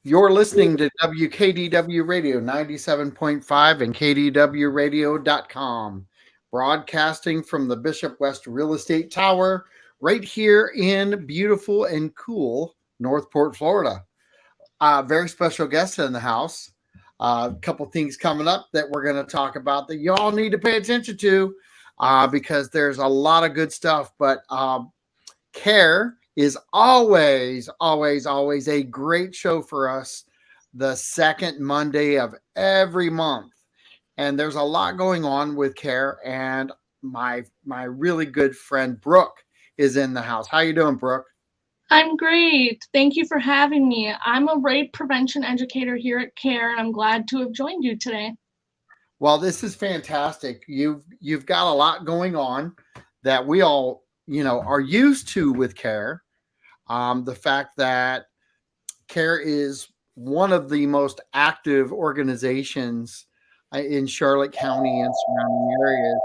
You're listening to WKDW Radio 97.5 and KDWRadio.com, broadcasting from the Bishop West Real Estate Tower right here in beautiful and cool Northport, Florida. Very special guest in the house. A couple things coming up that we're going to talk about that you all need to pay attention to because there's a lot of good stuff. But C.A.R.E is always a great show for us the second Monday of every month. And there's a lot going on with C.A.R.E, and my really good friend Brooke is in the house. How you doing, Brooke? I'm great. Thank you for having me. I'm a rape prevention educator here at C.A.R.E, and I'm glad to have joined you today. Well, this is fantastic. You've got a lot going on that we all are used to with C.A.R.E. The fact that C.A.R.E is one of the most active organizations in Charlotte County and surrounding areas.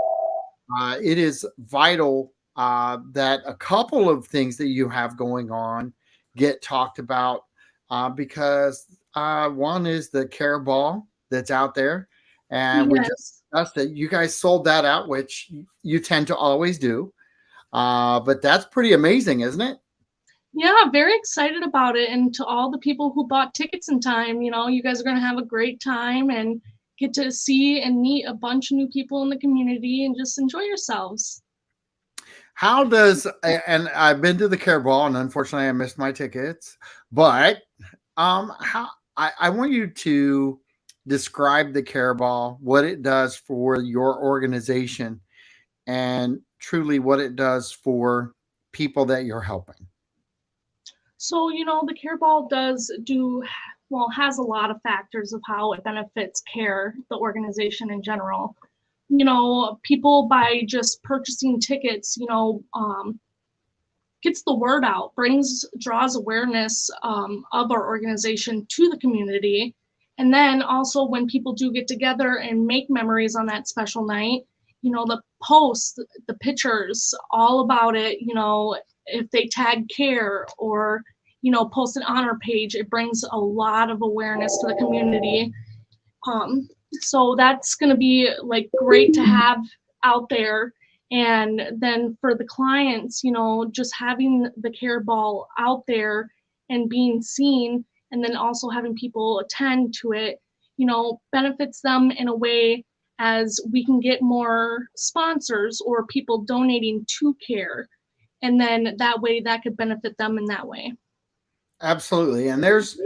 It is vital that a couple of things that you have going on get talked about because one is the C.A.R.E ball that's out there, and we just Yes. discussed that you guys sold that out, which you tend to always do. But that's pretty amazing, isn't it? Yeah, very excited about it. And to all the people who bought tickets in time, you guys are going to have a great time and get to see and meet a bunch of new people in the community and just enjoy yourselves. How does and I've been to the C.A.R.E ball, and unfortunately I missed my tickets, but how I want you to describe the C.A.R.E ball, what it does for your organization, and truly what it does for people that you're helping. So, the care ball has a lot of factors of how it benefits care, the organization in general. People by just purchasing tickets, gets the word out, draws awareness of our organization to the community. And then also when people do get together and make memories on that special night, the posts, the pictures, all about it, if they tag care or, post an honor page, it brings a lot of awareness to the community. So that's going to be like great to have out there. And then for the clients, just having the care ball out there and being seen, and then also having people attend to it, benefits them in a way as we can get more sponsors or people donating to care. And then that way that could benefit them in that way. Absolutely. And there's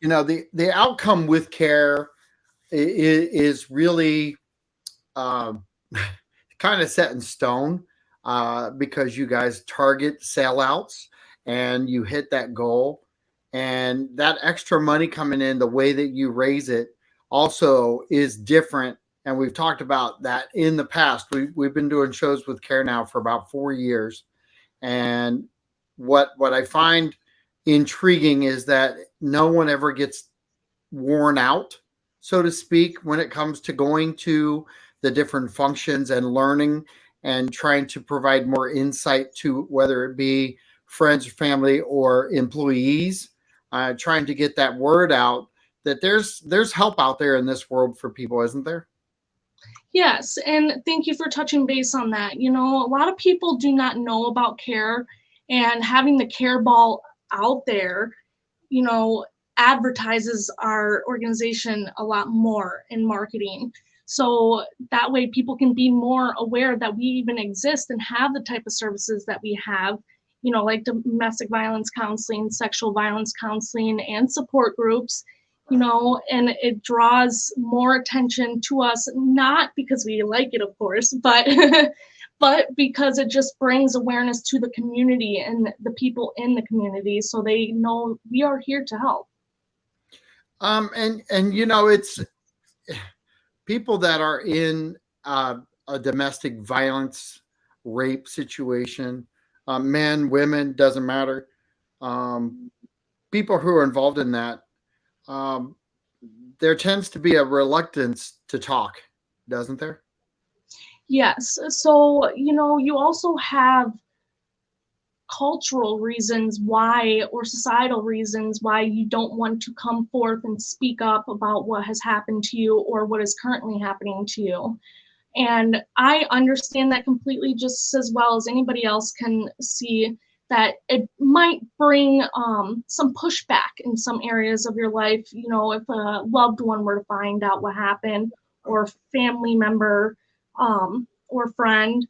the outcome with C.A.R.E is really um, kind of set in stone because you guys target sellouts and you hit that goal. And that extra money coming in, the way that you raise it also is different. And we've talked about that in the past. We've been doing shows with C.A.R.E now for about 4 years. And what I find intriguing is that no one ever gets worn out, so to speak, when it comes to going to the different functions and learning and trying to provide more insight to whether it be friends, family, or employees, trying to get that word out that there's help out there in this world for people, isn't there? Yes, and thank you for touching base on that. A lot of people do not know about care, and having the care ball out there, you know, advertises our organization a lot more in marketing. So that way people can be more aware that we even exist and have the type of services that we have, like domestic violence counseling, sexual violence counseling, and support groups, and it draws more attention to us, not because we like it, of course, but but because it just brings awareness to the community and the people in the community so they know we are here to help. And it's people that are in a domestic violence rape situation, men, women, doesn't matter. Um, People who are involved in that, um, there tends to be a reluctance to talk, doesn't there? Yes. So, you also have cultural reasons why, or societal reasons why you don't want to come forth and speak up about what has happened to you or what is currently happening to you. And I understand that completely, just as well as anybody else can see that it might bring some pushback in some areas of your life. You know, if a loved one were to find out what happened, or a family member or friend,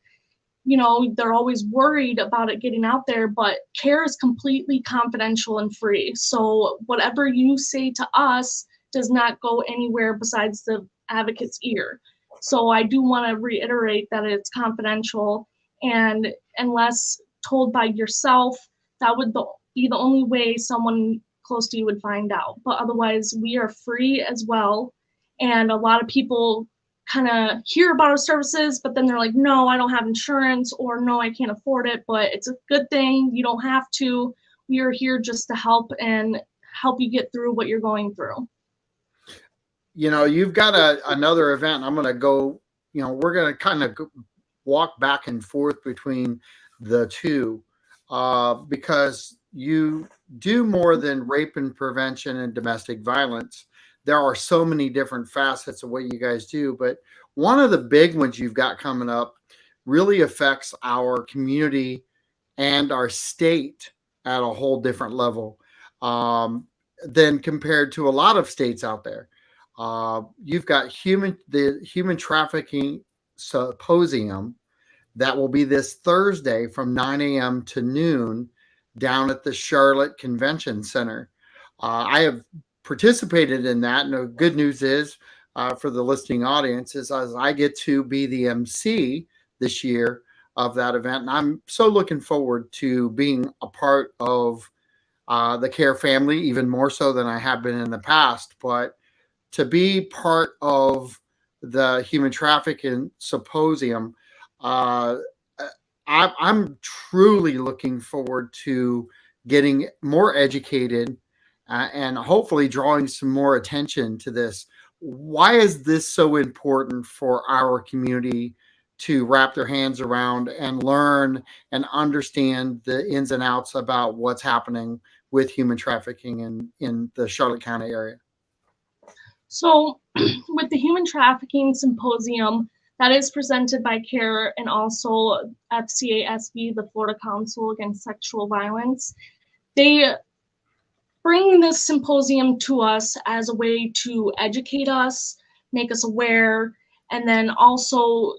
you know, they're always worried about it getting out there, but CARE is completely confidential and free. So whatever you say to us does not go anywhere besides the advocate's ear. So I do want to reiterate that it's confidential, and unless told by yourself, that would be the only way someone close to you would find out. But otherwise, we are free as well. And a lot of people kind of hear about our services, but then they're like, no, I don't have insurance, or no, I can't afford it. But it's a good thing. You don't have to. We are here just to help and help you get through what you're going through. You know, you've got another event. I'm going to go, you know, we're going to kind of walk back and forth between the two because you do more than rape and prevention and domestic violence. There are so many different facets of what you guys do, but one of the big ones you've got coming up really affects our community and our state at a whole different level than compared to a lot of states out there. You've got the human trafficking symposium that will be this Thursday from 9 a.m. to noon down at the Charlotte Convention Center. I have participated in that, and the good news is for the listening audience is as I get to be the MC this year of that event, and I'm so looking forward to being a part of the CARE family, even more so than I have been in the past. But to be part of the human trafficking symposium, uh, I'm truly looking forward to getting more educated and hopefully drawing some more attention to this. Why is this so important for our community to wrap their hands around and learn and understand the ins and outs about what's happening with human trafficking in the Charlotte County area? So, with the Human Trafficking Symposium that is presented by CARE and also FCASV, the Florida Council Against Sexual Violence, they bring this symposium to us as a way to educate us, make us aware, and then also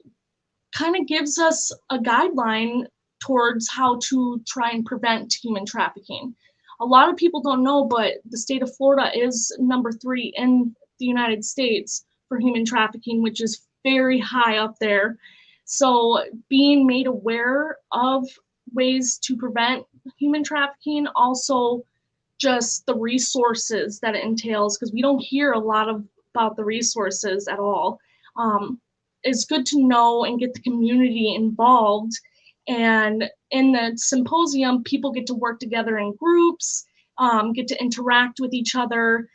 kind of gives us a guideline towards how to try and prevent human trafficking. A lot of people don't know, but the state of Florida is number 3 in the United States for human trafficking, which is very high up there. So being made aware of ways to prevent human trafficking, also just the resources that it entails, because we don't hear a lot about the resources at all. It's good to know and get the community involved. And in the symposium, people get to work together in groups, get to interact with each other.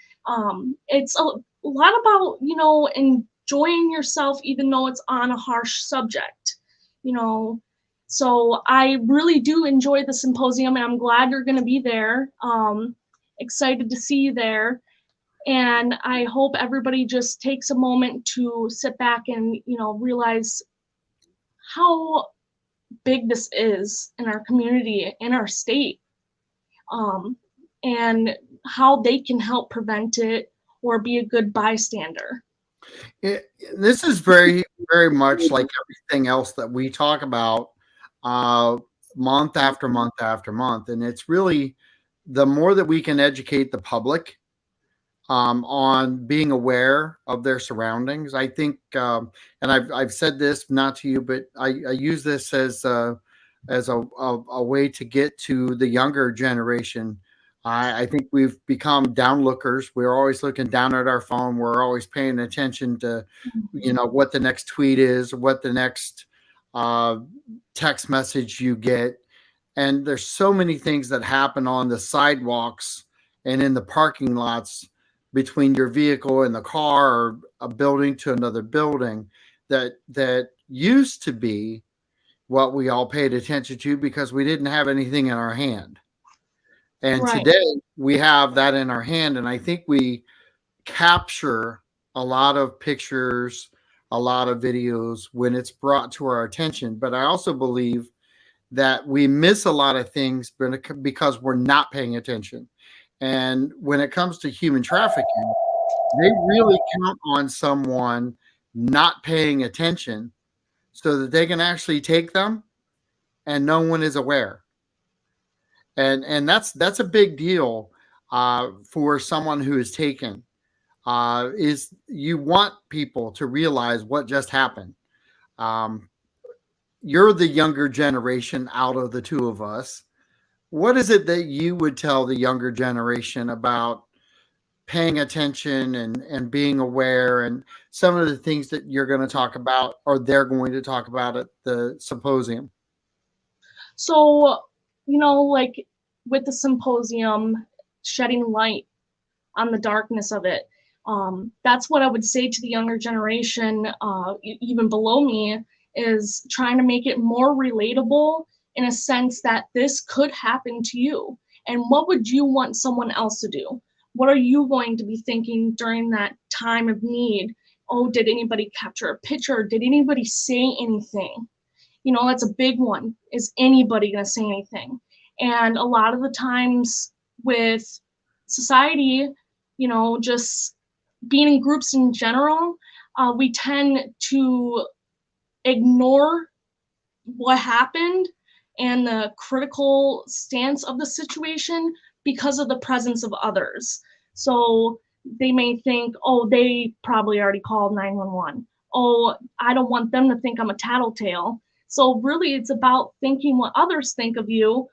It's a lot about, you know, enjoying yourself, even though it's on a harsh subject, you know. So I really do enjoy the symposium, and I'm glad you're going to be there. Excited to see you there. And I hope everybody just takes a moment to sit back and, you know, realize how big this is in our community, in our state, um, and how they can help prevent it or be a good bystander. This is very, very much like everything else that we talk about uh, month after month after month. And it's really the more that we can educate the public on being aware of their surroundings. I think, and I've said this not to you, but I use this as a way to get to the younger generation. I think we've become downlookers. We're always looking down at our phone. We're always paying attention to, you Mhm. know, what the next tweet is, what the next uh, text message you get, and there's so many things that happen on the sidewalks and in the parking lots between your vehicle and the car or a building to another building that used to be what we all paid attention to because we didn't have anything in our hand. And Right. today we have that in our hand. And I think we capture a lot of pictures, a lot of videos when it's brought to our attention. But I also believe that we miss a lot of things because we're not paying attention. And when it comes to human trafficking, they really count on someone not paying attention so that they can actually take them and no one is aware. And that's a big deal for someone who is taken. Is you want people to realize what just happened. Um, you're the younger generation out of the two of us. What is it that you would tell the younger generation about paying attention and being aware and some of the things that you're going to talk about or they're going to talk about at the symposium? So, like with the symposium, shedding light on the darkness of it. That's what I would say to the younger generation, even below me, is trying to make it more relatable in a sense that this could happen to you. And what would you want someone else to do? What are you going to be thinking during that time of need? Oh, did anybody capture a picture? Did anybody say anything? That's a big one. Is anybody going to say anything? And a lot of the times with society, just being in groups in general, we tend to ignore what happened and the critical stance of the situation because of the presence of others. So they may think, oh, they probably already called 911. Oh, I don't want them to think I'm a tattletale. So really, it's about thinking what others think of you,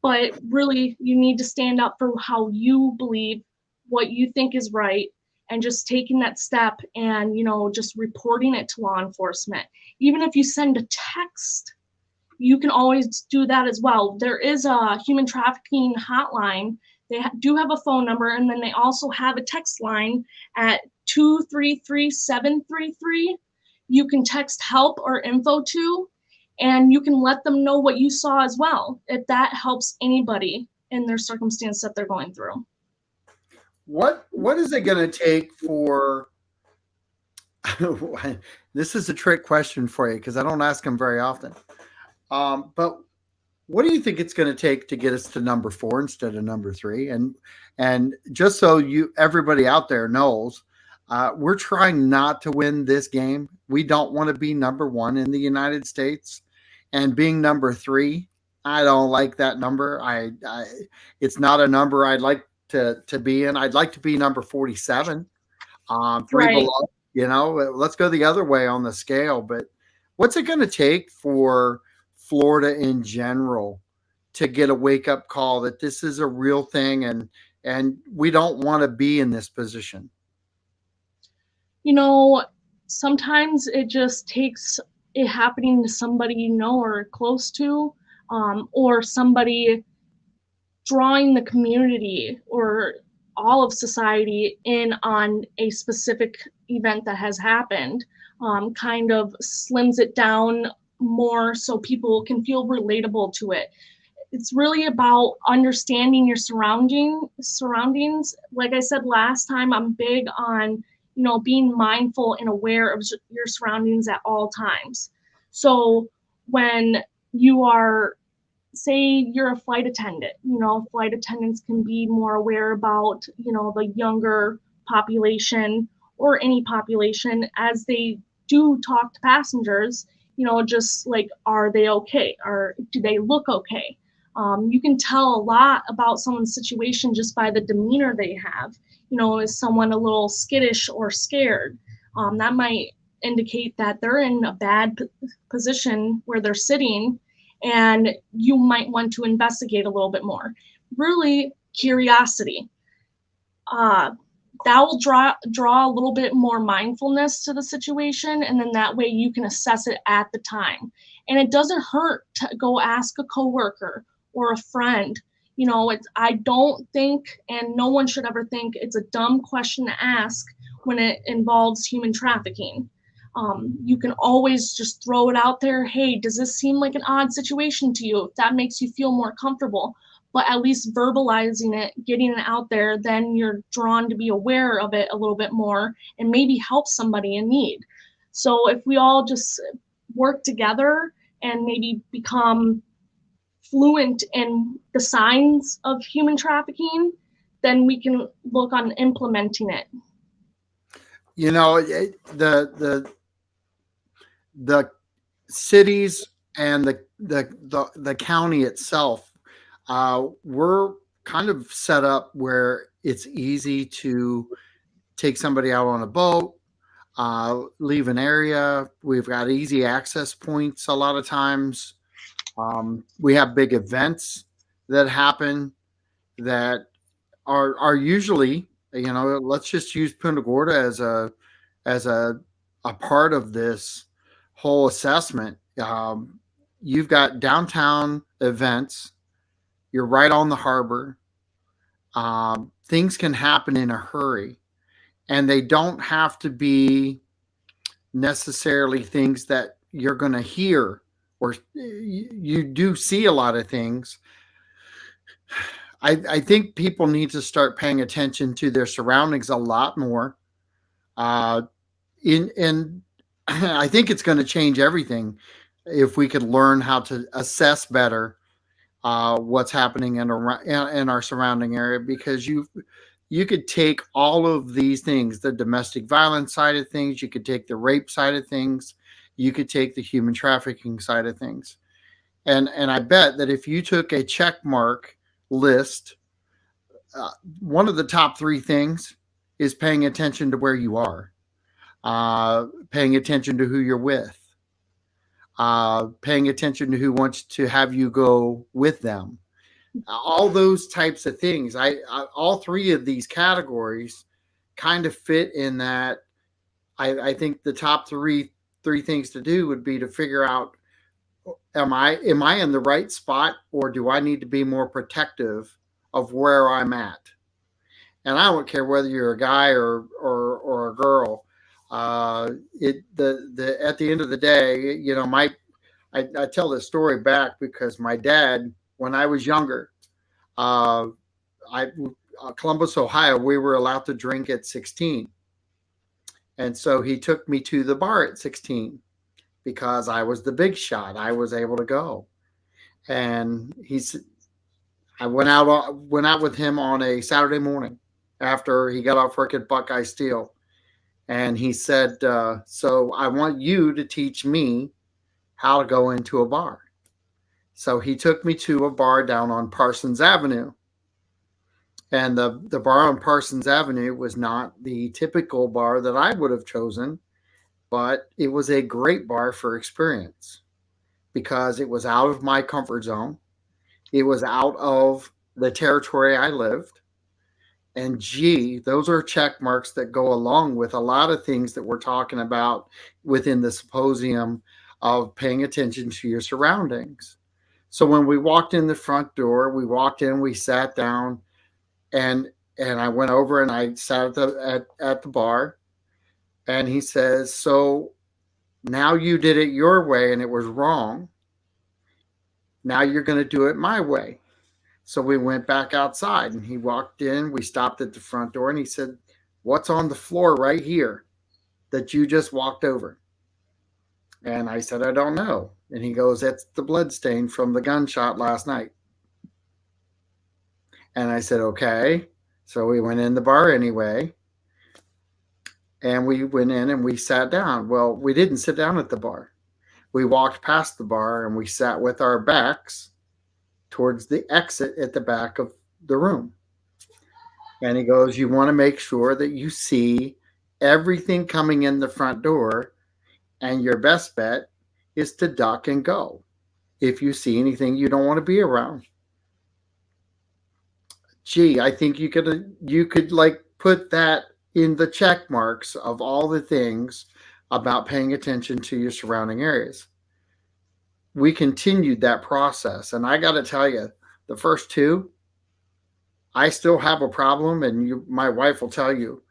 but really, you need to stand up for how you believe, what you think is right, and just taking that step and, just reporting it to law enforcement. Even if you send a text, you can always do that as well. There is a human trafficking hotline. They do have a phone number, and then they also have a text line at 233-733. You can text help or info to, and you can let them know what you saw as well, if that helps anybody in their circumstance that they're going through. What is it going to take for this is a trick question for you because I don't ask them very often. But what do you think it's going to take to get us to number 4 instead of number 3? And just so you everybody out there knows, we're trying not to win this game. We don't want to be number 1 in the United States, and being number 3, I don't like that number. It's not a number I'd like to be in. I'd like to be number 47, 3 Right. below. Let's go the other way on the scale. But what's it going to take for Florida in general to get a wake up call that this is a real thing and we don't want to be in this position? You know, Sometimes it just takes it happening to somebody you know or close to, or somebody drawing the community or all of society in on a specific event that has happened, kind of slims it down more so people can feel relatable to it. It's really about understanding your surroundings. Like I said last time, I'm big on, being mindful and aware of your surroundings at all times. So when you are, say you're a flight attendant, flight attendants can be more aware about, the younger population or any population as they do talk to passengers, just like, are they okay? Or do they look okay? You can tell a lot about someone's situation just by the demeanor they have. Is someone a little skittish or scared? That might indicate that they're in a bad position where they're sitting, and you might want to investigate a little bit more. Really, curiosity. Uh, that will draw a little bit more mindfulness to the situation, and then that way you can assess it at the time. And it doesn't hurt to go ask a coworker or a friend. I don't think, and no one should ever think, it's a dumb question to ask when it involves human trafficking. You can always just throw it out there. Hey, does this seem like an odd situation to you? If that makes you feel more comfortable, but at least verbalizing it, getting it out there, then you're drawn to be aware of it a little bit more and maybe help somebody in need. So if we all just work together and maybe become fluent in the signs of human trafficking, then we can look on implementing it. The cities and the county itself, we're kind of set up where it's easy to take somebody out on a boat, leave an area. We've got easy access points a lot of times. We have big events that happen that are usually, let's just use Punta Gorda as a part of this whole assessment. You've got downtown events. You're right on the harbor. Things can happen in a hurry, and they don't have to be necessarily things that you're going to hear, or you do see a lot of things. I think people need to start paying attention to their surroundings a lot more. Uh, in I think it's going to change everything if we could learn how to assess better what's happening in our surrounding area, because you could take all of these things, the domestic violence side of things, you could take the rape side of things, you could take the human trafficking side of things, and I bet that if you took a check mark list, uh, one of the top three things is paying attention to where you are, paying attention to who you're with, paying attention to who wants to have you go with them. All those types of things. All three of these categories kind of fit in that. I think the top three things to do would be to figure out, am I in the right spot, or do I need to be more protective of where I'm at? And I don't care whether you're a guy or a girl. It the At the end of the day, I tell this story back because my dad, when I was younger, uh, I Columbus, Ohio, we were allowed to drink at 16, and so he took me to the bar at 16 because I was the big shot. I was able to go, and I went out with him on a Saturday morning after he got off work at Buckeye Steel, and he said, "So I want you to teach me how to go into a bar." So he took me to a bar down on Parsons Avenue. And the bar on Parsons Avenue was not the typical bar that I would have chosen, but it was a great bar for experience because it was out of my comfort zone. It was out of the territory I lived. And gee, those are check marks that go along with a lot of things that we're talking about within the symposium of paying attention to your surroundings. So when we walked in the front door, we walked in, we sat down, and I went over and I sat at the bar, and he says, "So now you did it your way and it was wrong. Now you're going to do it my way." So we went back outside, and he walked in. We stopped at the front door, and he said, "What's on the floor right here that you just walked over?" And I said, "I don't know." And he goes, "That's the blood stain from the gunshot last night." And I said, "Okay." So we went in the bar anyway, and we went in and we sat down. Well, we didn't sit down at the bar. We walked past the bar and we sat with our backs towards the exit at the back of the room. And he goes, "You want to make sure that you see everything coming in the front door, and your best bet is to duck and go if you see anything you don't want to be around." Gee, I think you could like put that in the check marks of all the things about paying attention to your surrounding areas. We continued that process, and I got to tell you, the first two, I still have a problem, and my wife will tell you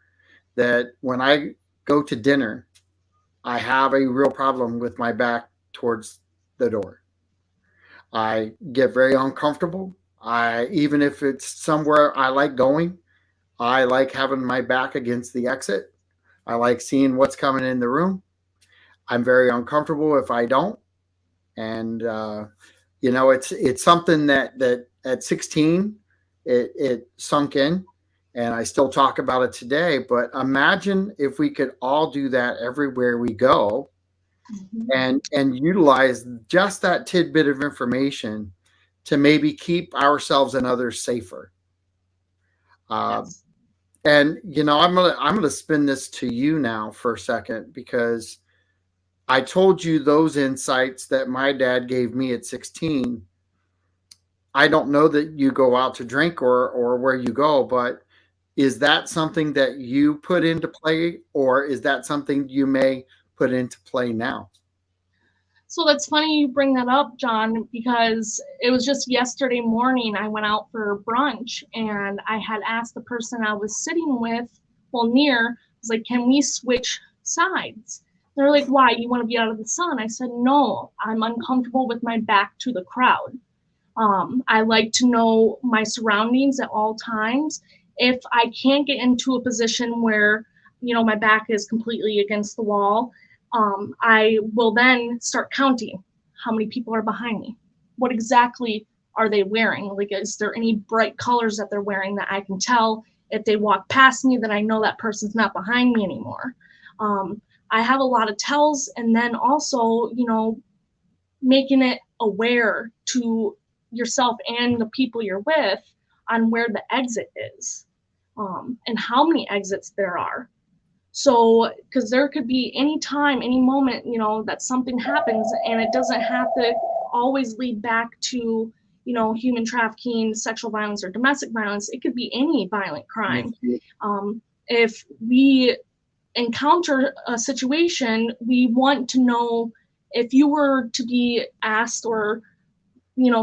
that when I go to dinner I have a real problem with my back towards the door. I get very uncomfortable. I even if it's somewhere I like going, I like having my back against the exit. I like seeing what's coming in the room. I'm very uncomfortable if I don't. And it's something that at 16 it sunk in, and I still talk about it today. But imagine if we could all do that everywhere we go, Mhm. and utilize just that tidbit of information to maybe keep ourselves and others safer. Uh, Yes. and I'm gonna spin this to you now for a second, because I told you those insights that my dad gave me at 16. I don't know that you go out to drink or where you go, but is that something that you put into play, or is that something you may put into play now? So that's funny you bring that up, John, because it was just yesterday morning I went out for brunch and I had asked the person I was sitting with, well, near, I was like, can we switch sides? They're like, why? You want to be out of the sun? I said, no, I'm uncomfortable with my back to the crowd. I like to know my surroundings at all times. If I can't get into a position where, my back is completely against the wall, I will then start counting how many people are behind me. What exactly are they wearing? Like, is there any bright colors that they're wearing that I can tell if they walk past me that I know that person's not behind me anymore? Um, I have a lot of tells, and then also, making it aware to yourself and the people you're with on where the exit is, and how many exits there are. So, because there could be any time, any moment, that something happens, and it doesn't have to always lead back to, human trafficking, sexual violence, or domestic violence. It could be any violent crime. If we encounter a situation, we want to know if you were to be asked or,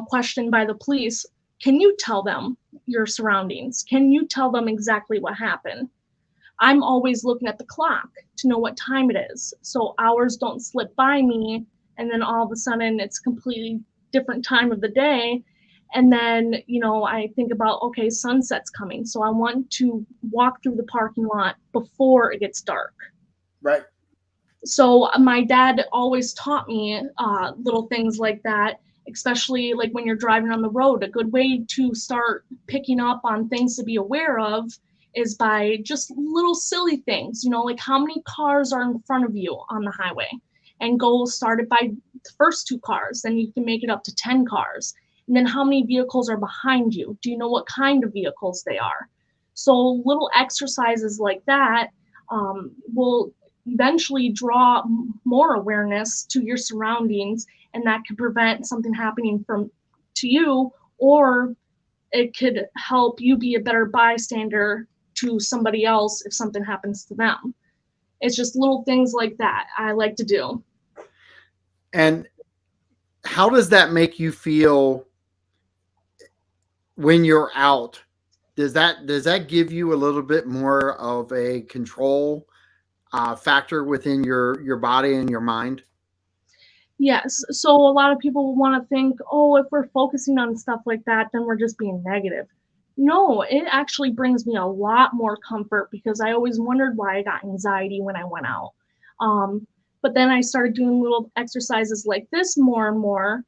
questioned by the police, can you tell them your surroundings? Can you tell them exactly what happened? I'm always looking at the clock to know what time it is. So hours don't slip by me and then all of a sudden it's completely different time of the day. And then, I think about, okay, sunset's coming. So I want to walk through the parking lot before it gets dark. Right. So my dad always taught me little things like that, especially like when you're driving on the road. A good way to start picking up on things to be aware of is by just little silly things, like how many cars are in front of you on the highway, and go start it by the first two cars, then you can make it up to 10 cars. And then how many vehicles are behind you? Do you know what kind of vehicles they are? So little exercises like that will eventually draw more awareness to your surroundings, and that could prevent something happening from to you, or it could help you be a better bystander to somebody else if something happens to them. It's just little things like that I like to do. And how does that make you feel when you're out? Does that give you a little bit more of a control factor within your body and your mind? Yes, so a lot of people want to think, oh, if we're focusing on stuff like that, then we're just being negative. No, it actually brings me a lot more comfort because I always wondered why I got anxiety when I went out. Um, but then I started doing little exercises like this more and more.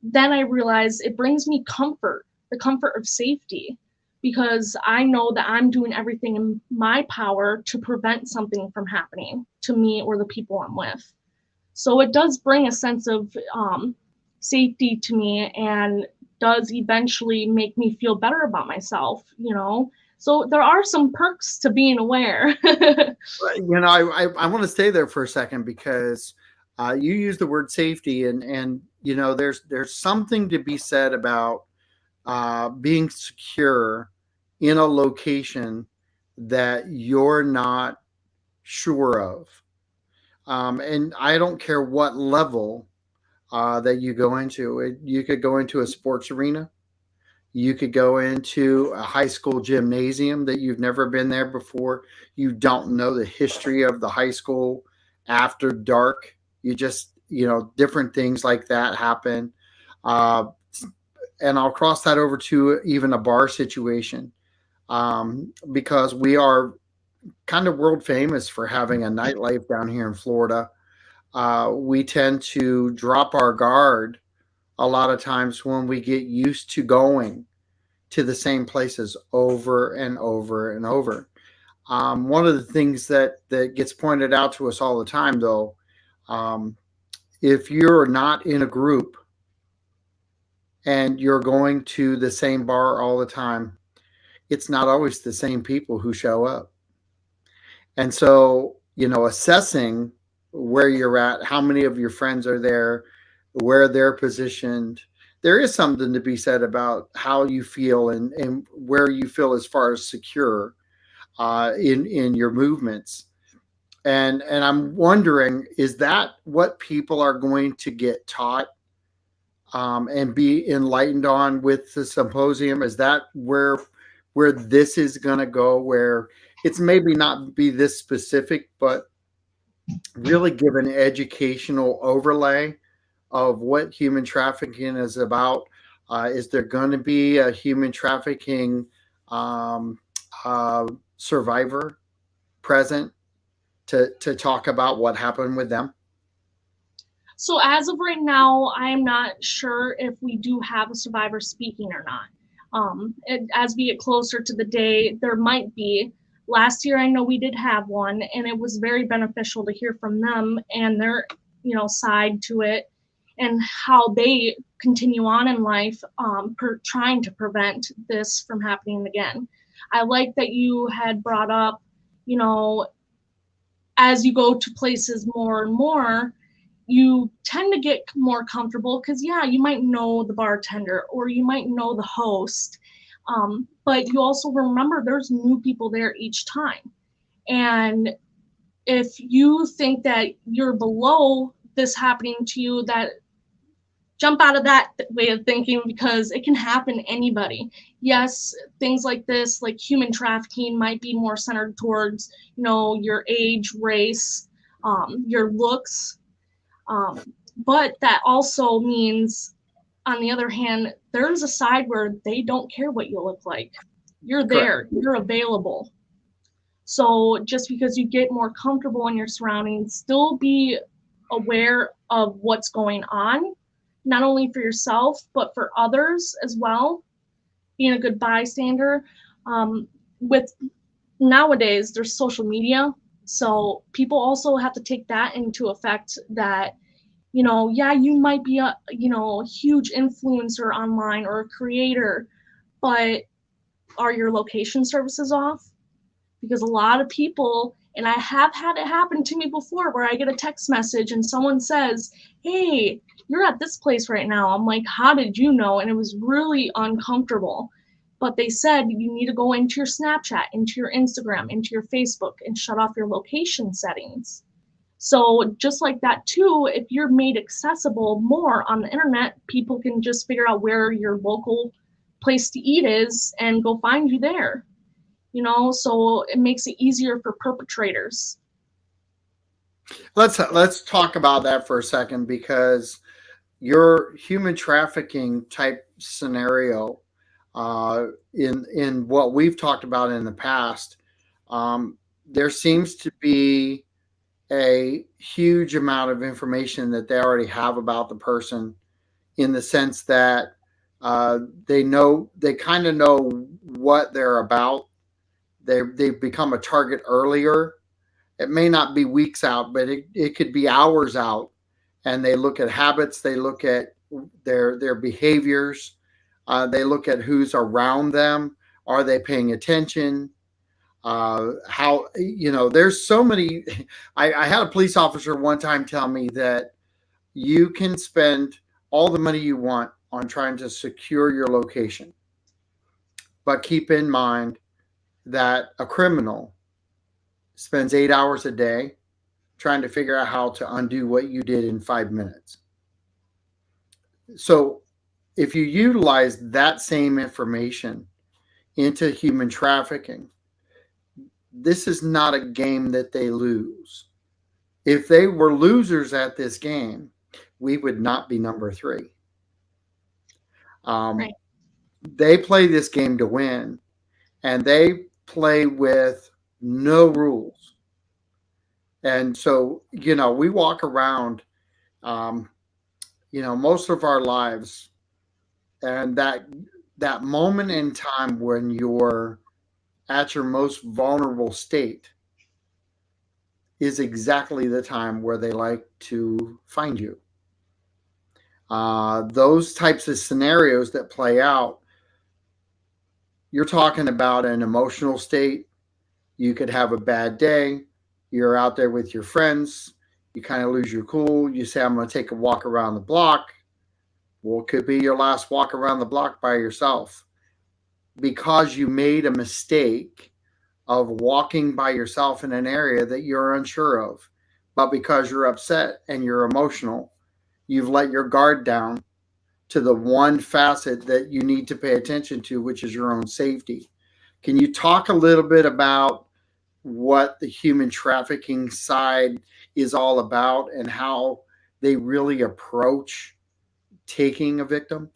Then I realized it brings me comfort, the comfort of safety, because I know that I'm doing everything in my power to prevent something from happening to me or the people I'm with. So it does bring a sense of safety to me, and does eventually make me feel better about myself. So there are some perks to being aware. I want to stay there for a second, because you use the word safety, and there's something to be said about being secure in a location that you're not sure of. And I don't care what level that you go into. You could go into a sports arena. You could go into a high school gymnasium that you've never been there before. You don't know the history of the high school, after dark. You just, different things like that happen. Uh, and I'll cross that over to even a bar situation, because we are kind of world famous for having a nightlife down here in Florida. We tend to drop our guard a lot of times when we get used to going to the same places over and over and over. One of the things that gets pointed out to us all the time, though, um, if you're not in a group and you're going to the same bar all the time, it's not always the same people who show up. And so, assessing where you're at, how many of your friends are there, where they're positioned, there is something to be said about how you feel and where you feel as far as secure in your movements. And I'm wondering, is that what people are going to get taught, and be enlightened on with the symposium? Is that where this is going to go? Where it's maybe not be this specific, but really give an educational overlay of what human trafficking is about. Is there going to be a human trafficking um, uh, survivor present to talk about what happened with them? So as of right now, I am not sure if we do have a survivor speaking or not. As we get closer to the day, there might be. Last year, I know we did have one, and it was very beneficial to hear from them and their, side to it, and how they continue on in life, trying to prevent this from happening again. I like that you had brought up, you know, as you go to places more and more, you tend to get more comfortable because, yeah, you might know the bartender or you might know the host, but you also remember there's new people there each time. And if you think that you're below this happening to you, that jump out of that way of thinking, because it can happen to anybody. Yes, things like this, like human trafficking, might be more centered towards, your age, race, your looks, um, but that also means, on the other hand, there's a side where they don't care what you look like. You're Correct. there, you're available. So just because you get more comfortable in your surroundings, still be aware of what's going on, not only for yourself, but for others as well, being a good bystander. With nowadays, there's social media. So people also have to take that into effect, that yeah, you might be a huge influencer online or a creator, but are your location services off? Because a lot of people, and I have had it happen to me before, where I get a text message and someone says, "Hey, you're at this place right now." I'm like, "How did you know?" And it was really uncomfortable. But they said you need to go into your Snapchat, into your Instagram, into your Facebook, and shut off your location settings. So just like that too, if you're made accessible more on the internet, people can just figure out where your local place to eat is and go find you there. So it makes it easier for perpetrators. Let's talk about that for a second, because your human trafficking type scenario, in what we've talked about in the past, um, there seems to be a huge amount of information that they already have about the person, in the sense that they kind of know what they're about. They've become a target earlier. It may not be weeks out, but it could be hours out. And they look at habits, they look at their behaviors, they look at who's around them. Are they paying attention? How, there's so many. I had a police officer one time tell me that you can spend all the money you want on trying to secure your location, but keep in mind that a criminal spends 8 hours a day trying to figure out how to undo what you did in 5 minutes. So if you utilize that same information into human trafficking, this is not a game that they lose. If they were losers at this game, we would not be number three. Um, Right. they play this game to win, and they play with no rules. And so, we walk around, um, most of our lives, and that moment in time when you're at your most vulnerable state is exactly the time where they like to find you. Those types of scenarios that play out, you're talking about an emotional state. You could have a bad day. You're out there with your friends. You kind of lose your cool. You say, I'm going to take a walk around the block. Well, it could be your last walk around the block by yourself because you made a mistake of walking by yourself in an area that you're unsure of. But because you're upset and you're emotional, you've let your guard down to the one facet that you need to pay attention to, which is your own safety. Can you talk a little bit about what the human trafficking side is all about and how they really approach taking a victim?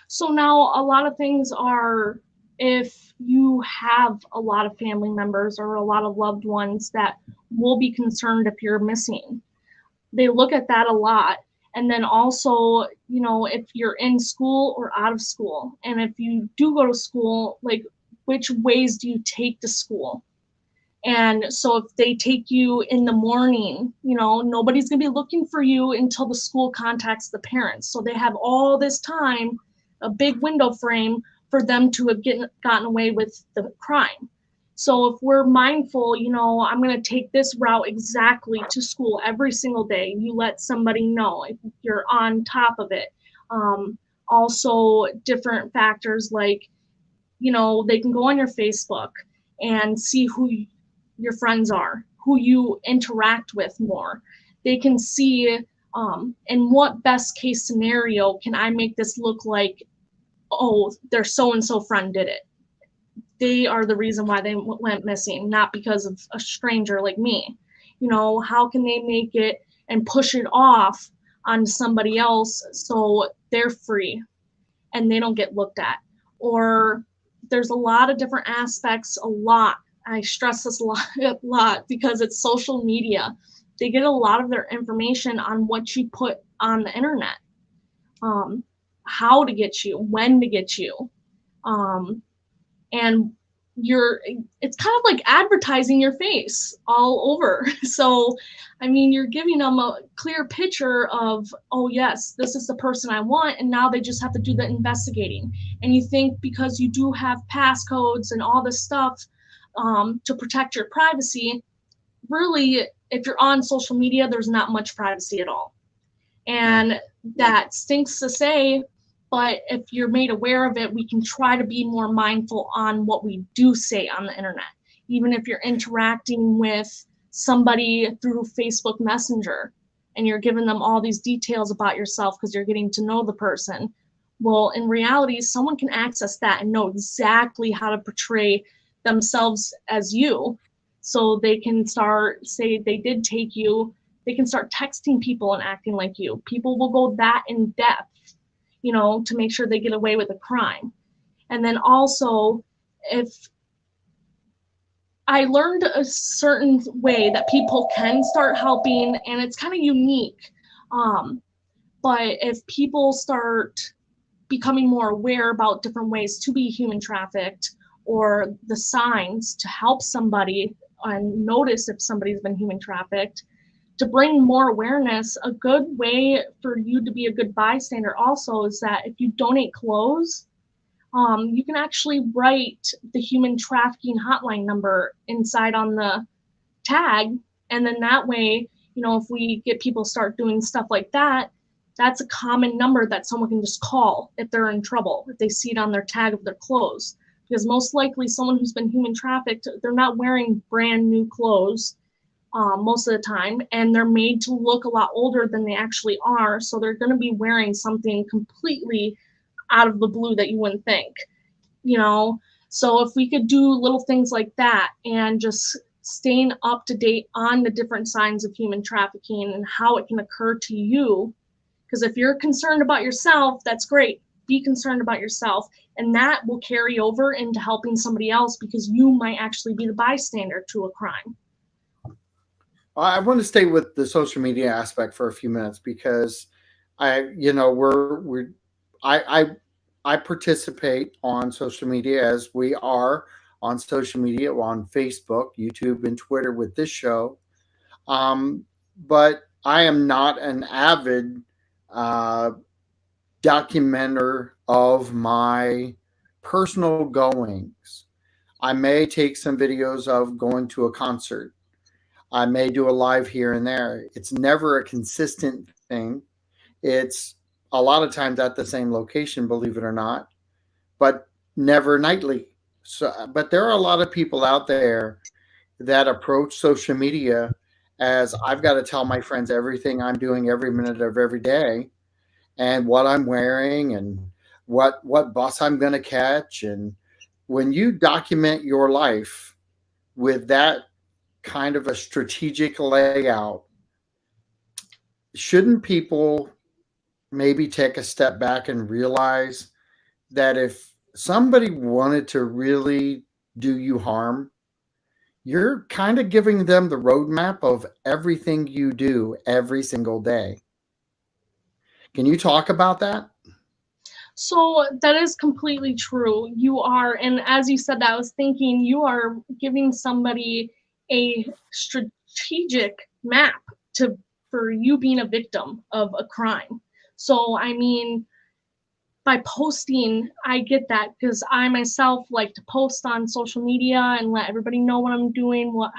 So now a lot of things are, if you have a lot of family members or a lot of loved ones that will be concerned if you're missing, they look at that a lot. And then also, if you're in school or out of school, and if you do go to school, like, which ways do you take to school? And so if they take you in the morning, nobody's going to be looking for you until the school contacts the parents. So they have all this time, a big window frame for them to have gotten away with the crime. So if we're mindful, I'm going to take this route exactly to school every single day. You let somebody know if you're on top of it. Um, Also, different factors like, they can go on your Facebook and see who your friends are, who you interact with more. They can see, in what best case scenario can I make this look like, oh, their so and so friend did it. They are the reason why they went missing, not because of a stranger like me. How can they make it and push it off on somebody else so they're free and they don't get looked at? Or there's a lot of different aspects, a lot. I stress this a lot because it's social media. They get a lot of their information on what you put on the internet, um, how to get you, when to get you. Um, and it's kind of like advertising your face all over. So I mean, you're giving them a clear picture of, oh yes, this is the person I want, and now they just have to do the investigating. And you think because you do have passcodes and all this stuff, to protect your privacy, really, if you're on social media, there's not much privacy at all. Yeah. And that stinks to say, but if you're made aware of it, we can try to be more mindful on what we do say on the internet. Even if you're interacting with somebody through Facebook Messenger and you're giving them all these details about yourself because you're getting to know the person. Well, in reality, someone can access that and know exactly how to portray themselves as you. So they can start, say they did take you, they can start texting people and acting like you. People will go that in depth, to make sure they get away with a crime. And then also, if I learned a certain way that people can start helping, and it's kind of unique. But if people start becoming more aware about different ways to be human trafficked or the signs to help somebody and notice if somebody's been human trafficked, to bring more awareness, a good way for you to be a good bystander also is that if you donate clothes, you can actually write the human trafficking hotline number inside on the tag. And then that way, if we get people start doing stuff like that, that's a common number that someone can just call if they're in trouble, if they see it on their tag of their clothes. Because most likely someone who's been human trafficked, they're not wearing brand new clothes most of the time, and they're made to look a lot older than they actually are. So they're going to be wearing something completely out of the blue that you wouldn't think, you know? So if we could do little things like that and just staying up to date on the different signs of human trafficking and how it can occur to you. Because if you're concerned about yourself, that's great. Be concerned about yourself. And that will carry over into helping somebody else because you might actually be the bystander to a crime. I want to stay with the social media aspect for a few minutes because I I participate on social media as we are on social media on Facebook, YouTube, and Twitter with this show. Um, but I am not an avid uh, documenter of my personal goings. I may take some videos of going to a concert. I may do a live here and there. It's never a consistent thing. It's a lot of times at the same location, believe it or not, but never nightly. So, but there are a lot of people out there that approach social media as I've got to tell my friends everything I'm doing every minute of every day and what I'm wearing and what bus I'm going to catch. And when you document your life with that kind of a strategic layout, shouldn't people maybe take a step back and realize that if somebody wanted to really do you harm, you're kind of giving them the roadmap of everything you do every single day. Can you talk about that? So that is completely true. You are, and as you said that, I was thinking you are giving somebody a strategic map to for you being a victim of a crime. So I mean, by posting, I get that because I myself like to post on social media and let everybody know what I'm doing, what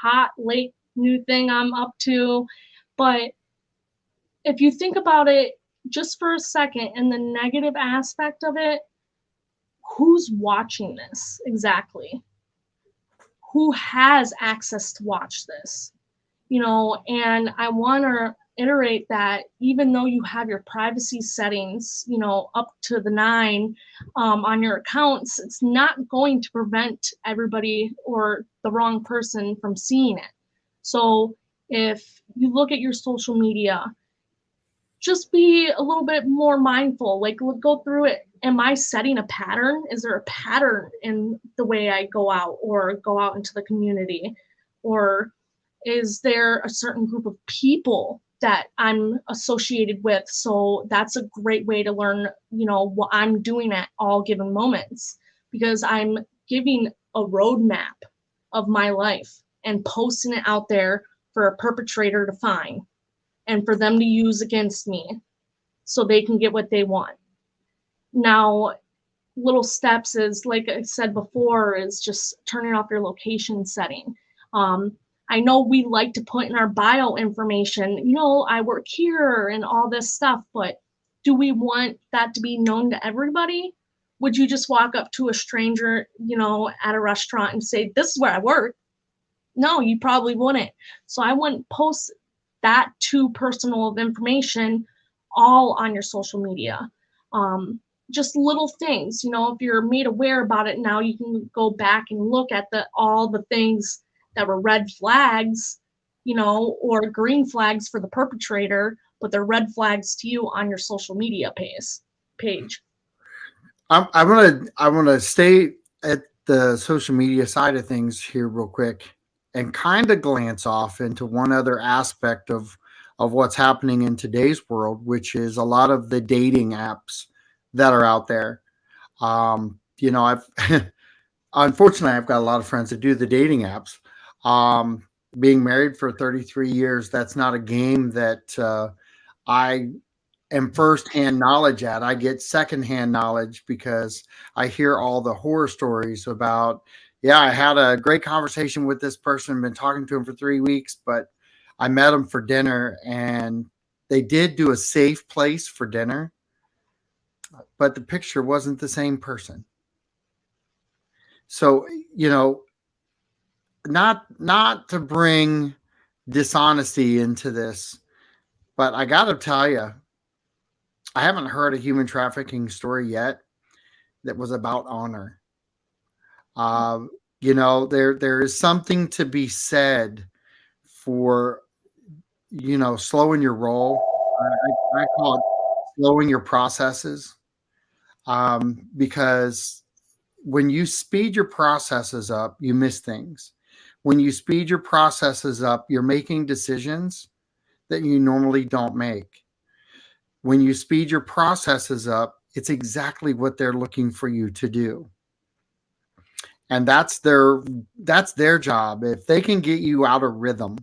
hot late new thing I'm up to. But if you think about it just for a second and the negative aspect of it, who's watching this exactly? Who has access to watch this? And I want to iterate that even though you have your privacy settings, up to the nine on your accounts, it's not going to prevent everybody or the wrong person from seeing it. So if you look at your social media, just be a little bit more mindful. Like, go through it. Am I setting a pattern? Is there a pattern in the way I go out or go out into the community? Or is there a certain group of people that I'm associated with? So that's a great way to learn, what I'm doing at all given moments, because I'm giving a roadmap of my life and posting it out there for a perpetrator to find and for them to use against me so they can get what they want. Now, little steps is, like I said before, is just turning off your location setting. Um, I know we like to put in our bio information, I work here and all this stuff, but do we want that to be known to everybody? Would you just walk up to a stranger, at a restaurant and say, "This is where I work"? No, you probably wouldn't. So I wouldn't post that too personal of information all on your social media. Just little things, if you're made aware about it now, you can go back and look at all the things that were red flags, or green flags for the perpetrator, but they're red flags to you on your social media page. I want to stay at the social media side of things here real quick and kind of glance off into one other aspect of what's happening in today's world, which is a lot of the dating apps that are out there. I've unfortunately I've got a lot of friends that do the dating apps. Um, Being married for 33 years, that's not a game that I am firsthand knowledge at. I get secondhand knowledge because I hear all the horror stories about, yeah, I had a great conversation with this person, been talking to him for 3 weeks, but I met him for dinner and they did do a safe place for dinner, but the picture wasn't the same person. So, you know, not to bring dishonesty into this, but I got to tell you, I haven't heard a human trafficking story yet that was about honor. There is something to be said for slowing your roll. I call it slowing your processes, because when you speed your processes up, you miss things. When you speed your processes up, you're making decisions that you normally don't make. When you speed your processes up, it's exactly what they're looking for you to do. And that's their job. If they can get you out of rhythm,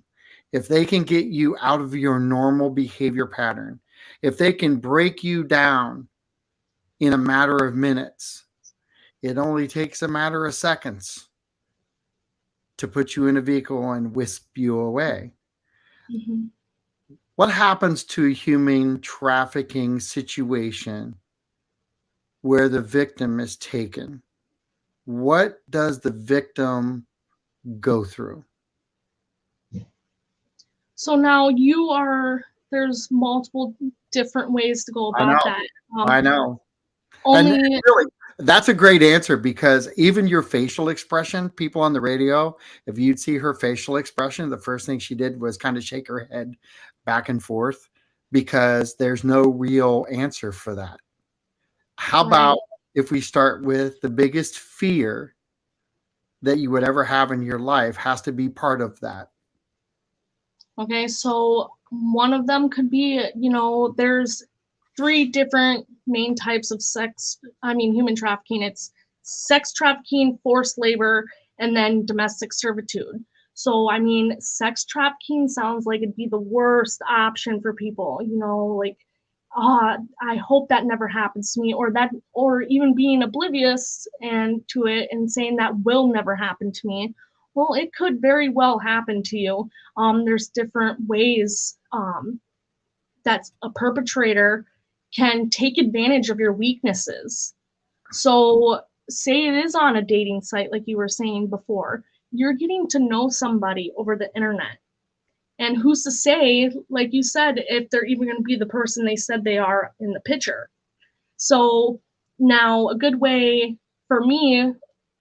if they can get you out of your normal behavior pattern, if they can break you down in a matter of minutes, it only takes a matter of seconds to put you in a vehicle and wisp you away. Mhm. What happens to a human trafficking situation where the victim is taken? What does the victim go through? So now there's multiple different ways to go I about know. that. I know. And Only really, that's a great answer, because even your facial expression, people on the radio, if you'd see her facial expression, the first thing she did was kind of shake her head back and forth, because there's no real answer for that. How about right. if we start with the biggest fear that you would ever have in your life has to be part of that? Okay, so one of them could be, there's three different main types of human trafficking. It's sex trafficking, forced labor, and then domestic servitude. So, sex trafficking sounds like it'd be the worst option for people, like, I hope that never happens to me, or even being oblivious and to it and saying that will never happen to me. Well, it could very well happen to you. There's different ways that a perpetrator can take advantage of your weaknesses. So, say it is on a dating site, like you were saying before, you're getting to know somebody over the internet. And who's to say, like you said, if they're even going to be the person they said they are in the picture? So, now a good way for me,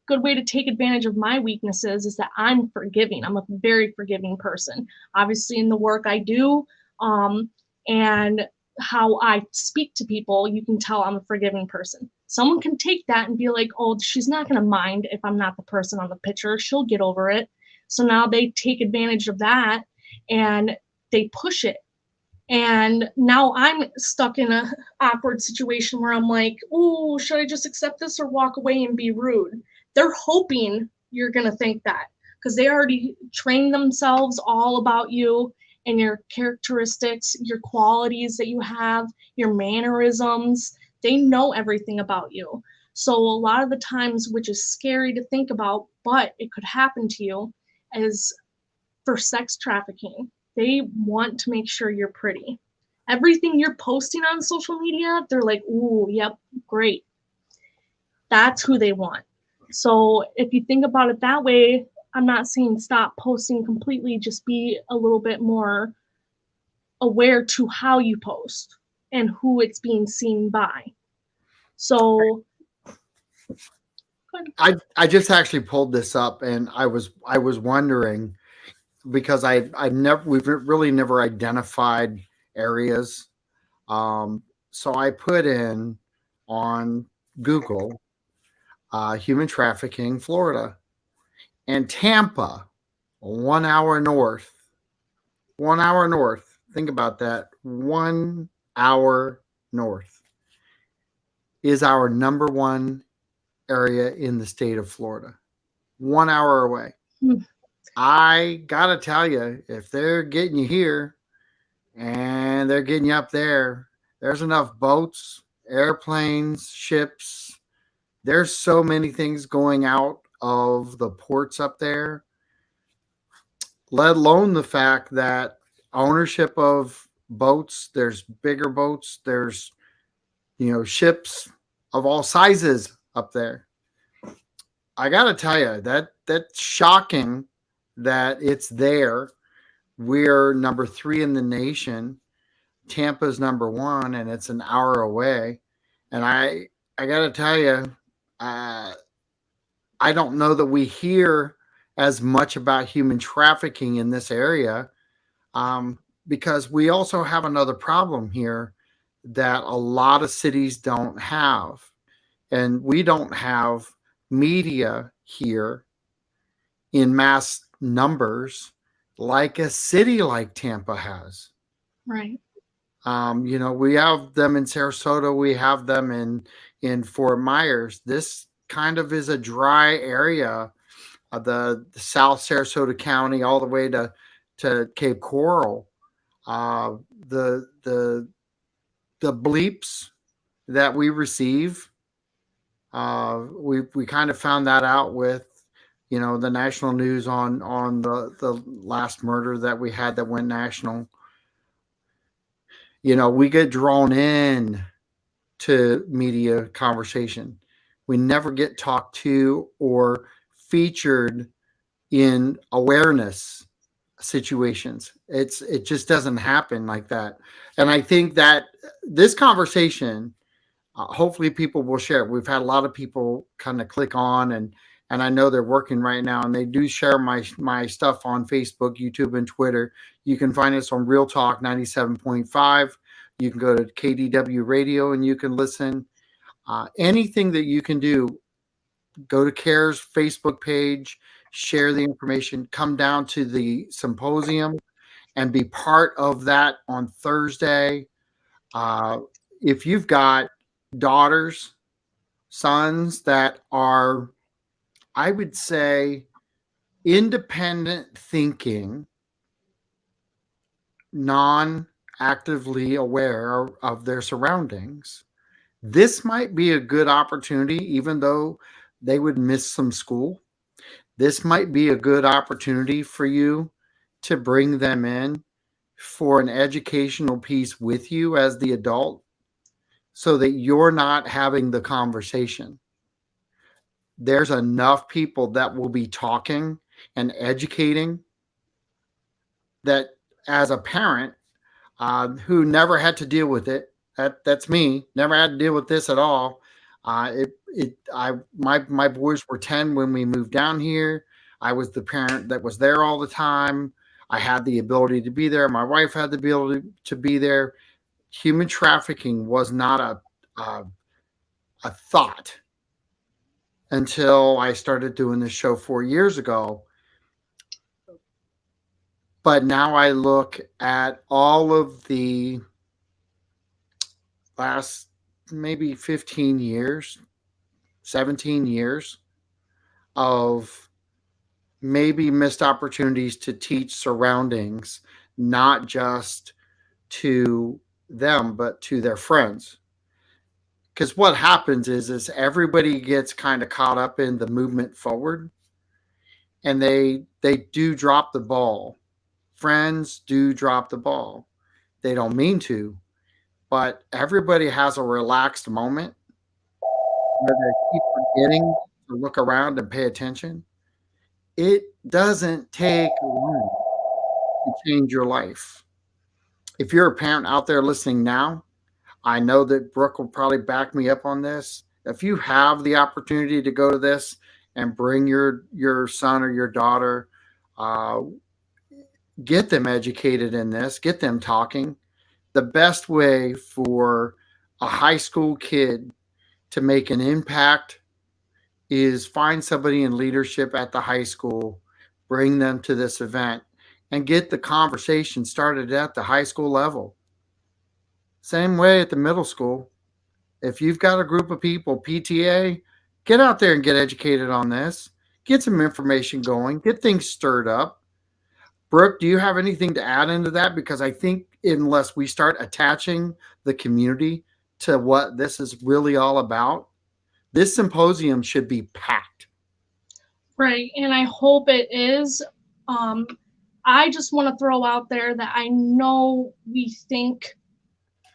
good way to take advantage of my weaknesses is that I'm forgiving. I'm a very forgiving person. Obviously, in the work I do, and how I speak to people, you can tell I'm a forgiving person. Someone can take that and be like, oh, she's not going to mind if I'm not the person on the picture. She'll get over it. So now they take advantage of that and they push it. And now I'm stuck in a awkward situation where I'm like, oh, should I just accept this or walk away and be rude? They're hoping you're going to think that because they already trained themselves all about you and your characteristics, your qualities that you have, your mannerisms. They know everything about you. So a lot of the times, which is scary to think about, but it could happen to you, is for sex trafficking. They want to make sure you're pretty. Everything you're posting on social media, they're like, ooh, yep, great. That's who they want. So if you think about it that way, I'm not saying stop posting completely, just be a little bit more aware to how you post and who it's being seen by. So, I just actually pulled this up, and I was wondering, because I never we've really never identified areas. So I put in on Google, human trafficking Florida, and Tampa, 1 hour north. 1 hour north. Think about that. 1 hour north is our number one area in the state of Florida. 1 hour away. hmm, I gotta tell you, if they're getting you here and they're getting you up there, there's enough boats, airplanes, ships. There's so many things going out of the ports up there, let alone the fact that ownership of boats, there's bigger boats, there's ships of all sizes up there. I gotta tell you, that's shocking that it's there. We're number three in the nation. Tampa's number one, and it's an hour away. And I gotta tell you, uh, I don't know that we hear as much about human trafficking in this area, um, because we also have another problem here that a lot of cities don't have. And we don't have media here in mass numbers like a city like Tampa has. Right. We have them in Sarasota, we have them in Fort Myers. This kind of is a dry area of the South Sarasota County all the way to Cape Coral. Uh, the the the bleeps that we receive, we kind of found that out with the national news on the last murder that we had that went national. We get drawn in to media conversation. We never get talked to or featured in awareness situations. It just doesn't happen like that. And I think that this conversation, hopefully people will share it. We've had a lot of people kind of click on, and I know they're working right now, and they do share my stuff on Facebook, YouTube, and Twitter. You can find us on Real Talk 97.5. You can go to KDW Radio and you can listen. Anything that you can do, go to CARE's Facebook page, share the information, come down to the symposium and be part of that on Thursday. Uh, if you've got daughters, sons that are, I would say, independent thinking, non actively aware of their surroundings, this might be a good opportunity, even though they would miss some school. This might be a good opportunity for you to bring them in for an educational piece with you as the adult so that you're not having the conversation. There's enough people that will be talking and educating that, as a parent who never had to deal with it, that's me, never had to deal with this at all. My boys were 10 when we moved down here. I was the parent that was there all the time. I had the ability to be there. My wife had the ability to be there. Human trafficking was not a thought until I started doing this show 4 years ago. But now I look at all of the last maybe 15 years, 17 years of maybe missed opportunities to teach surroundings, not just to them, but to their friends. Because what happens is everybody gets kind of caught up in the movement forward, and they do drop the ball. Friends do drop the ball. They don't mean to, but everybody has a relaxed moment where they keep forgetting to look around and pay attention. It doesn't take long to change your life. If you're a parent out there listening now, I know that Brooke will probably back me up on this. If you have the opportunity to go to this and bring your son or your daughter, uh, get them educated in this, get them talking. The best way for a high school kid to make an impact is find somebody in leadership at the high school, bring them to this event, and get the conversation started at the high school level. Same way at the middle school. If you've got a group of people, PTA, get out there and get educated on this. Get some information going, get things stirred up. Brooke, do you have anything to add into that? Because I think unless we start attaching the community to what this is really all about, this symposium should be packed. Right. And I hope it is. Um, I just want to throw out there that I know we think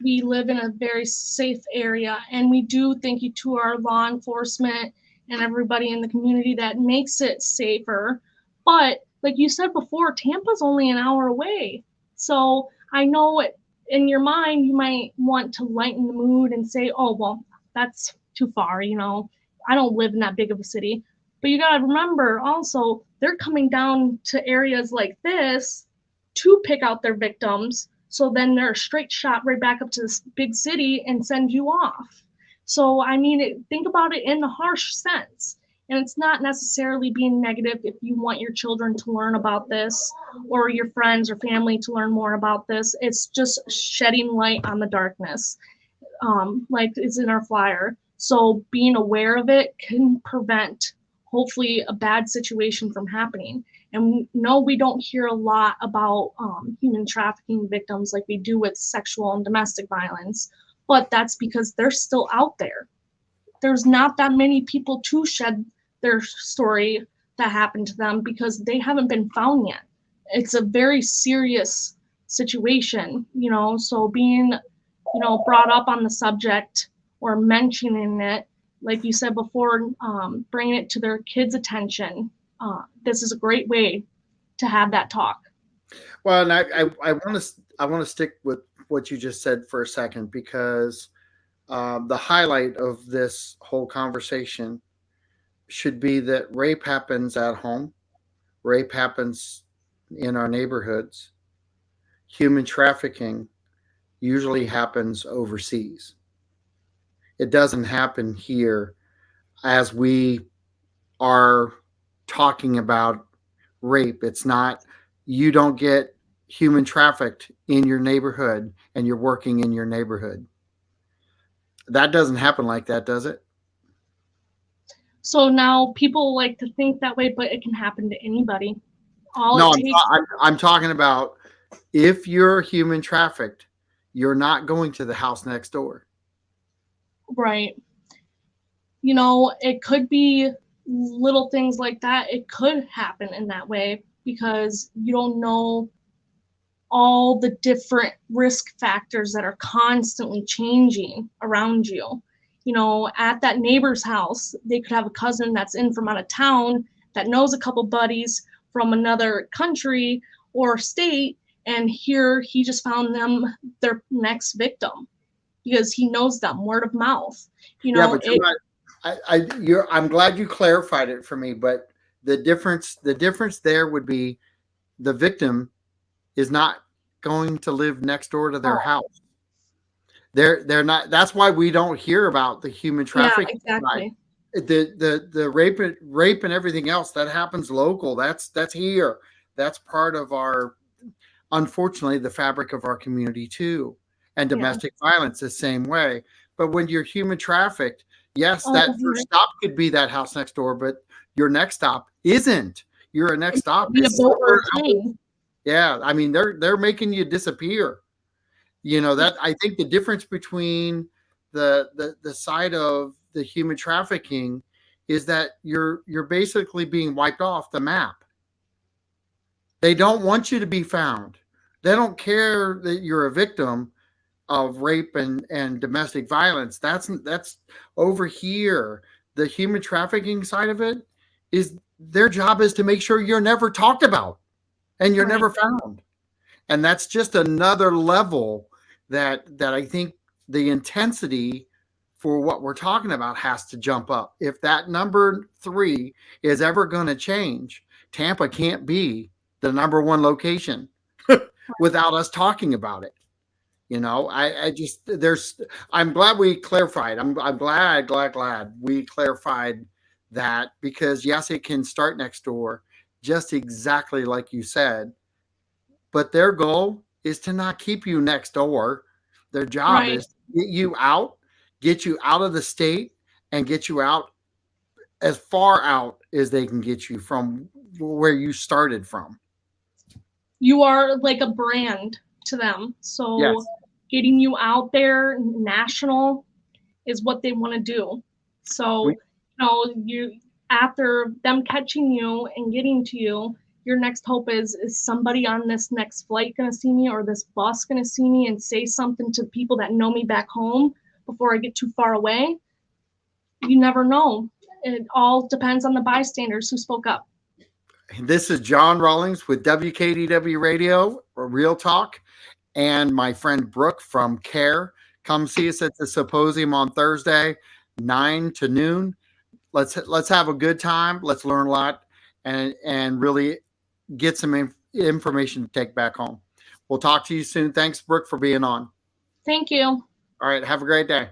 we live in a very safe area, and we do thank you to our law enforcement and everybody in the community that makes it safer. But like you said before, Tampa's only an hour away. So I know in your mind you might want to lighten the mood and say, oh, well, that's too far. I don't live in that big of a city. But you got to remember also, they're coming down to areas like this to pick out their victims. So then they're a straight shot right back up to this big city and send you off. So, I mean, think about it in the harsh sense. And it's not necessarily being negative if you want your children to learn about this or your friends or family to learn more about this. It's just shedding light on the darkness, like is in our flyer. So being aware of it can prevent hopefully a bad situation from happening. And no, we don't hear a lot about human trafficking victims like we do with sexual and domestic violence, but that's because they're still out there. There's not that many people to shed their story that happened to them because they haven't been found yet. It's a very serious situation, so being brought up on the subject or mentioning it, like you said before, bringing it to their kids' attention. This is a great way to have that talk. Well, and I want to stick with what you just said for a second because the highlight of this whole conversation should be that rape happens at home, rape happens in our neighborhoods, human trafficking usually happens overseas. It doesn't happen here as we are talking about rape. It's not, you don't get human trafficked in your neighborhood and you're working in your neighborhood. That doesn't happen like that, does it? So now people like to think that way, but it can happen to anybody. All No, it I'm, takes, I'm talking about if you're human trafficked, you're not going to the house next door. right? It could be little things like that. It could happen in that way because you don't know all the different risk factors that are constantly changing around you. At that neighbor's house, they could have a cousin that's in from out of town that knows a couple buddies from another country or state, and here he just found them their next victim because he knows them word of mouth. Yeah, but you're It not. I'm glad you clarified it for me. But the difference there would be the victim is not going to live next door to their oh house. They're not. That's why we don't hear about the human yeah, trafficking side. exactly. The rape and everything else that happens local. That's here. That's part of our, unfortunately, the fabric of our community too. And Yeah. domestic violence the same way. But when you're human trafficked, yes, Oh, that first stop could be that house next door, but your next stop isn't. Your next it stop could be a is boat or somewhere a else. plane. Yeah, I mean they're making you disappear. That I think the difference between the side of the human trafficking is that you're basically being wiped off the map. They don't want you to be found. They don't care that you're a victim of rape and domestic violence. That's over here. The human trafficking side of it is their job is to make sure you're never talked about and you're Right. never found. And that's just another level that I think the intensity for what we're talking about has to jump up. If that number 3 is ever going to change, Tampa can't be the number 1 location without us talking about it. I just there's I'm glad we clarified. I'm glad we clarified that because yes, it can start next door, just exactly like you said. But their goal is to not keep you next door. Their job Right. is to get you out of the state, and get you out as far out as they can get you from where you started from. You are like a brand to them. So Yes. getting you out there national is what they want to do. We, So, you after them catching you and getting to you, your next hope is somebody on this next flight going to see me or this bus going to see me and say something to people that know me back home before I get too far away. You never know. It all depends on the bystanders who spoke up. this is John Rawlings with WKDW Radio, Real Talk, and my friend Brooke from C.A.R.E. Come see us at the symposium on Thursday, 9 to noon. let's have a good time. Let's learn a lot and really get some information to take back home. We'll talk to you soon. Thanks, Brooke, for being on. Thank you. All right. Have a great day.